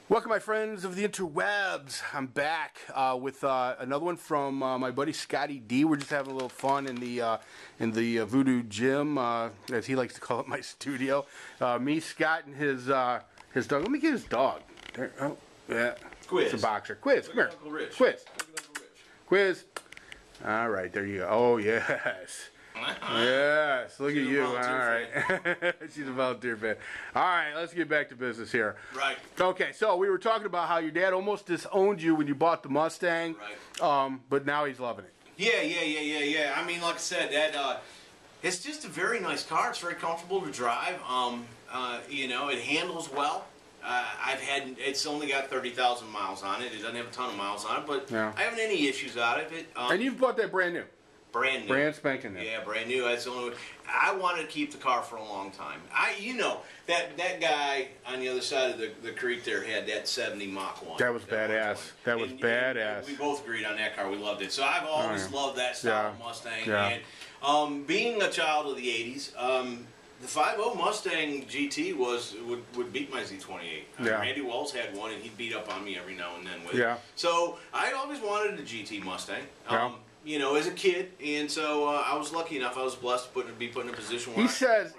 Welcome, my friends of the interwebs. I'm back with another one from my buddy Scotty D. We're just having a little fun in the Voodoo Gym, as he likes to call it, my studio. Me, Scott, and his dog. Let me get his dog. There, oh, yeah. Quiz. It's a boxer. Quiz. Come here. Uncle Rich. Quiz. Quiz. All right, there you go. Oh yes. Yes, look at you. All right. She's a volunteer fan. All right, let's get back to business here. Right. Okay, so we were talking about how your dad almost disowned you when you bought the Mustang. Right. But now he's loving it. Yeah. I mean, like I said, that it's just a very nice car. It's very comfortable to drive. You know, it handles well. It's only got 30,000 miles on it. It doesn't have a ton of miles on it, but Yeah. I haven't any issues out of it. And you've bought that brand new. Brand new. Brand spanking new. Yeah, brand new. That's the only way. I wanted to keep the car for a long time. You know, that guy on the other side of the creek there had that 70 Mach 1. That was badass. That was badass. We both agreed on that car. We loved it. So I've always loved that style of Mustang. Yeah. And being a child of the 80s, the 5.0 Mustang GT would beat my Z28. Yeah. Randy Wells had one, and he'd beat up on me every now and then with Yeah. it. So I always wanted a GT Mustang. Yeah. You know, as a kid, and so I was lucky enough. I was blessed to be put in a position where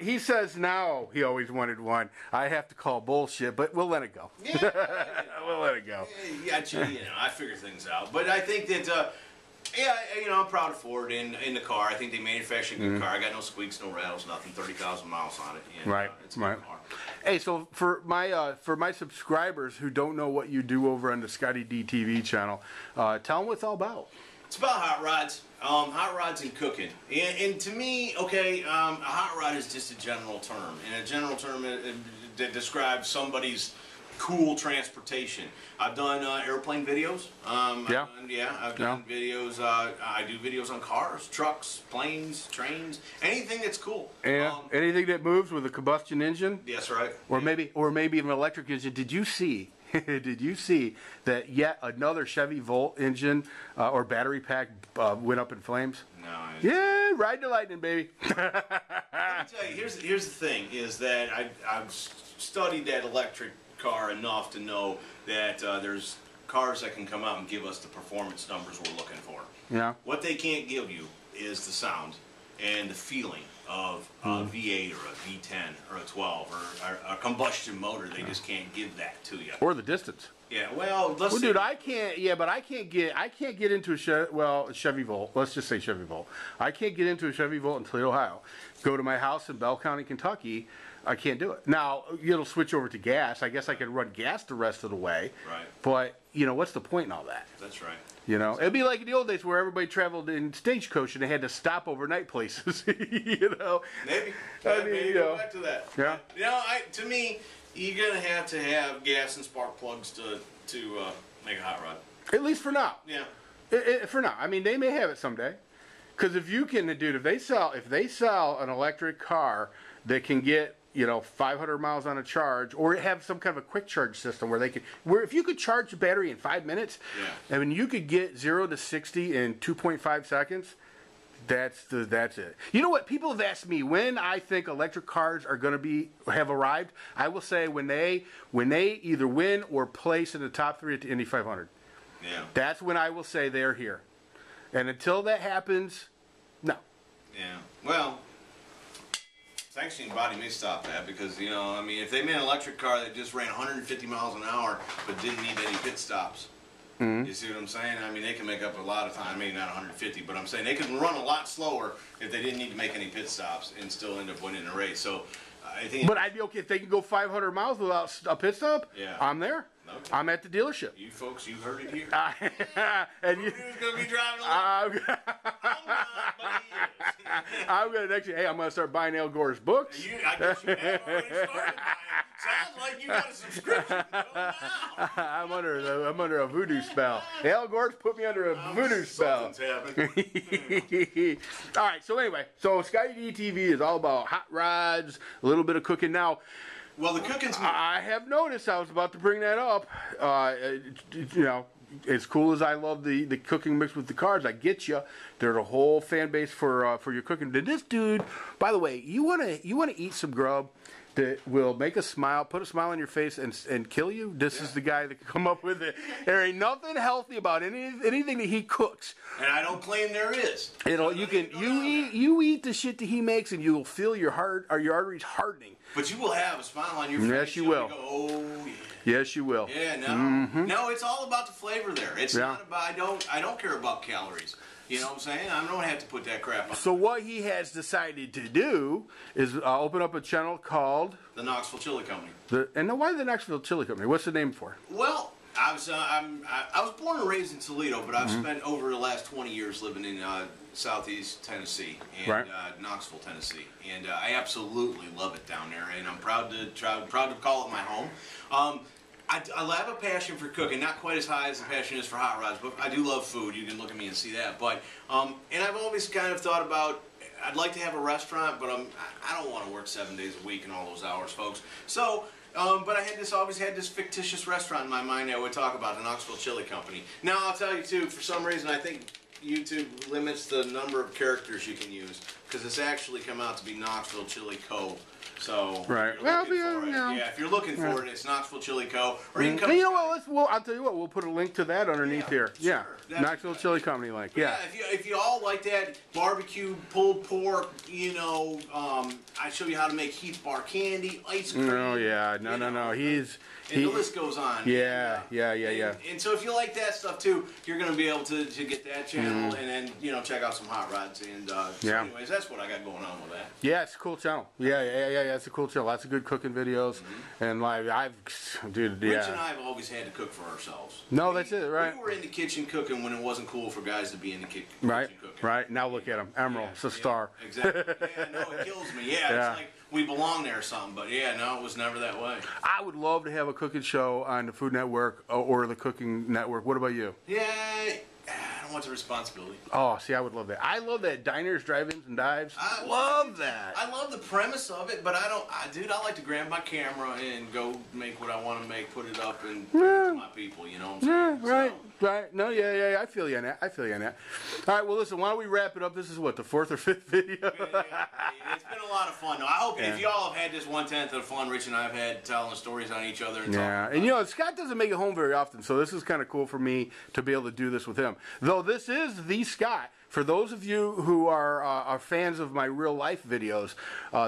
he says now he always wanted one. I have to call bullshit, but we'll let it go. Yeah, we'll let it go. Yeah, you know, I figure things out. But I think that, yeah, you know, I'm proud of Ford in the car. I think they manufactured a good car. I got no squeaks, no rattles, nothing. 30,000 miles on it. And, Right, it's a right. good car. Hey, so for my subscribers who don't know what you do over on the Scotty D TV channel, tell them what it's all about. It's about hot rods and cooking. And to me, okay, a hot rod is just a general term. And a general term that describes somebody's cool transportation. I've done airplane videos. I've done videos. I do videos on cars, trucks, planes, trains, anything that's cool. Yeah. Anything that moves with a combustion engine. Yes, right. Or maybe an electric engine. Did you see? Did you see that yet another Chevy Volt engine or battery pack went up in flames? No. Yeah, ride the lightning, baby. Let me tell you, here's the thing: is that I've studied that electric car enough to know that there's cars that can come out and give us the performance numbers we're looking for. Yeah. What they can't give you is the sound and the feeling of a V8 or a V10 or a 12 or a combustion motor. They just can't give that to you. Or the distance. Yeah, well, let's see. Dude, I can't. Yeah, but I can't get into a Chevy Volt. Let's just say Chevy Volt. I can't get into a Chevy Volt in Toledo, Ohio. Go to my house in Bell County, Kentucky. I can't do it. Now it'll switch over to gas. I guess I could run gas the rest of the way. Right. But you know, what's the point in all that? That's right. You know, it'd be like in the old days where everybody traveled in stagecoach and they had to stop overnight places. You know. Maybe. Maybe go back to that. Yeah. You know, to me, you're gonna have to have gas and spark plugs to make a hot rod. At least for now. Yeah. For now. I mean, they may have it someday. Because if you can, dude, if they sell an electric car that can get, you know, 500 miles on a charge, or have some kind of a quick charge system where if you could charge the battery in 5 minutes, yeah. I mean, you could get 0 to 60 in 2.5 seconds. That's it. You know what? People have asked me when I think electric cars are going to have arrived. I will say when they either win or place in the top 3 at the Indy 500. Yeah. That's when I will say they're here. And until that happens, no. Yeah. Well, sanctioning body may stop that because, you know, I mean, if they made an electric car that just ran 150 miles an hour but didn't need any pit stops, you see what I'm saying? I mean, they can make up a lot of time. Maybe not 150, but I'm saying they could run a lot slower if they didn't need to make any pit stops and still end up winning the race. So I think. But I'd be okay if they can go 500 miles without a pit stop. Yeah. I'm there. Okay. I'm at the dealership. You folks, you heard it here. And Who's going to be driving along? I'm not, but he is. I'm going to next year. Hey, I'm going to start buying Al Gore's books. I guess you have already started buying. Sounds like you got a subscription going now. I'm under a voodoo spell. Al Gore's put me under a voodoo spell. All right. So anyway, Scotty D TV is all about hot rods, a little bit of cooking. Now, well, the cooking's. I have noticed. I was about to bring that up. You know, as cool as I love the cooking mixed with the cars, I get you. There's a whole fan base for your cooking. Did this dude? By the way, you wanna eat some grub? that will make a smile, put a smile on your face, and kill you. This is the guy that can come up with it. There ain't nothing healthy about anything that he cooks. And I don't claim there is. You eat the shit that he makes, and you'll feel your heart or your arteries hardening. But you will have a smile on your face. Yes, you will. Go, oh yeah. Yes, you will. Yeah, no, no, it's all about the flavor there. It's not about. I don't care about calories. You know what I'm saying? I don't have to put that crap on. So what he has decided to do is open up a channel called the Knoxville Chili Company. Why the Knoxville Chili Company? What's the name for? Well, I was born and raised in Toledo, but I've spent over the last 20 years living in Southeast Tennessee and Knoxville, Tennessee, and I absolutely love it down there, and I'm proud to call it my home. I have a passion for cooking, not quite as high as the passion is for hot rods, but I do love food. You can look at me and see that. But and I've always kind of thought about, I'd like to have a restaurant, but I don't want to work 7 days a week and all those hours, folks. So, but I always had this fictitious restaurant in my mind I would talk about, the Knoxville Chili Company. Now, I'll tell you too, for some reason, I think YouTube limits the number of characters you can use, because it's actually come out to be Knoxville Chili Co. So, if you're looking for it, it's Knoxville Chili Co. Or you can come. You know what? I'll tell you what. We'll put a link to that underneath here. Sure. Yeah, Knoxville Chili Company link. Yeah. If you all like that barbecue pulled pork, I show you how to make Heath Bar candy, ice cream. Oh yeah, no. The list goes on. Yeah. And so if you like that stuff too, you're going to be able to get that channel and then check out some hot rods and anyways, that's what I got going on with that. Yeah, it's a cool channel. Yeah, it's a cool channel. Lots of good cooking videos and Rich and I have always had to cook for ourselves. No, that's it, right? We were in the kitchen cooking when it wasn't cool for guys to be in the kitchen right, cooking. Right. Now look at him, Emerald, it's a star. Exactly. It kills me. Yeah, it's like we belong there or something, but no, it was never that way. I would love to have a cooking show on the Food Network or the Cooking Network. What about you? Yeah, I don't want the responsibility. Oh, see, I would love that. I love that. Diners, drive-ins, and dives. I love that. I love the premise of it, but I like to grab my camera and go make what I want to make, put it up, and give it to my people, you know what I'm saying? Right. No, I feel you on that. All right, well, listen, why don't we wrap it up? This is what, the 4th or 5th video? It's been a lot of fun, though. I hope if y'all have had this 1/10 of the fun Rich and I have had telling stories on each other. And and Scott doesn't make it home very often, so this is kind of cool for me to be able to do this with him. Though this is the Scott. For those of you who are fans of my real life videos,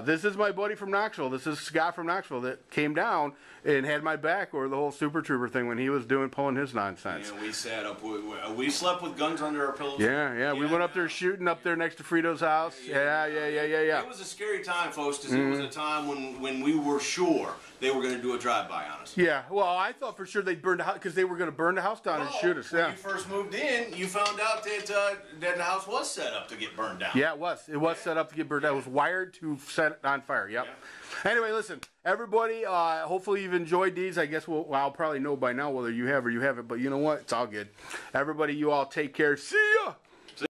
this is my buddy from Knoxville. This is Scott from Knoxville that came down and had my back over the whole Super Trooper thing when he was pulling his nonsense. Yeah, we sat up. We slept with guns under our pillows. Yeah. We went up there shooting up there next to Frito's house. Yeah. It was a scary time, folks, because it was a time when we were sure they were going to do a drive-by on us. Yeah, well, I thought for sure they'd burn the house because they were going to burn the house down and shoot us. When you first moved in, you found out that the house was set up to get burned down. Yeah, it was. It was set up to get burned down. It was wired to set it on fire. Yep. Yeah. Anyway, listen, everybody, hopefully you've enjoyed these. I guess I'll probably know by now whether you have or you haven't, but you know what? It's all good. Everybody, you all take care. See ya!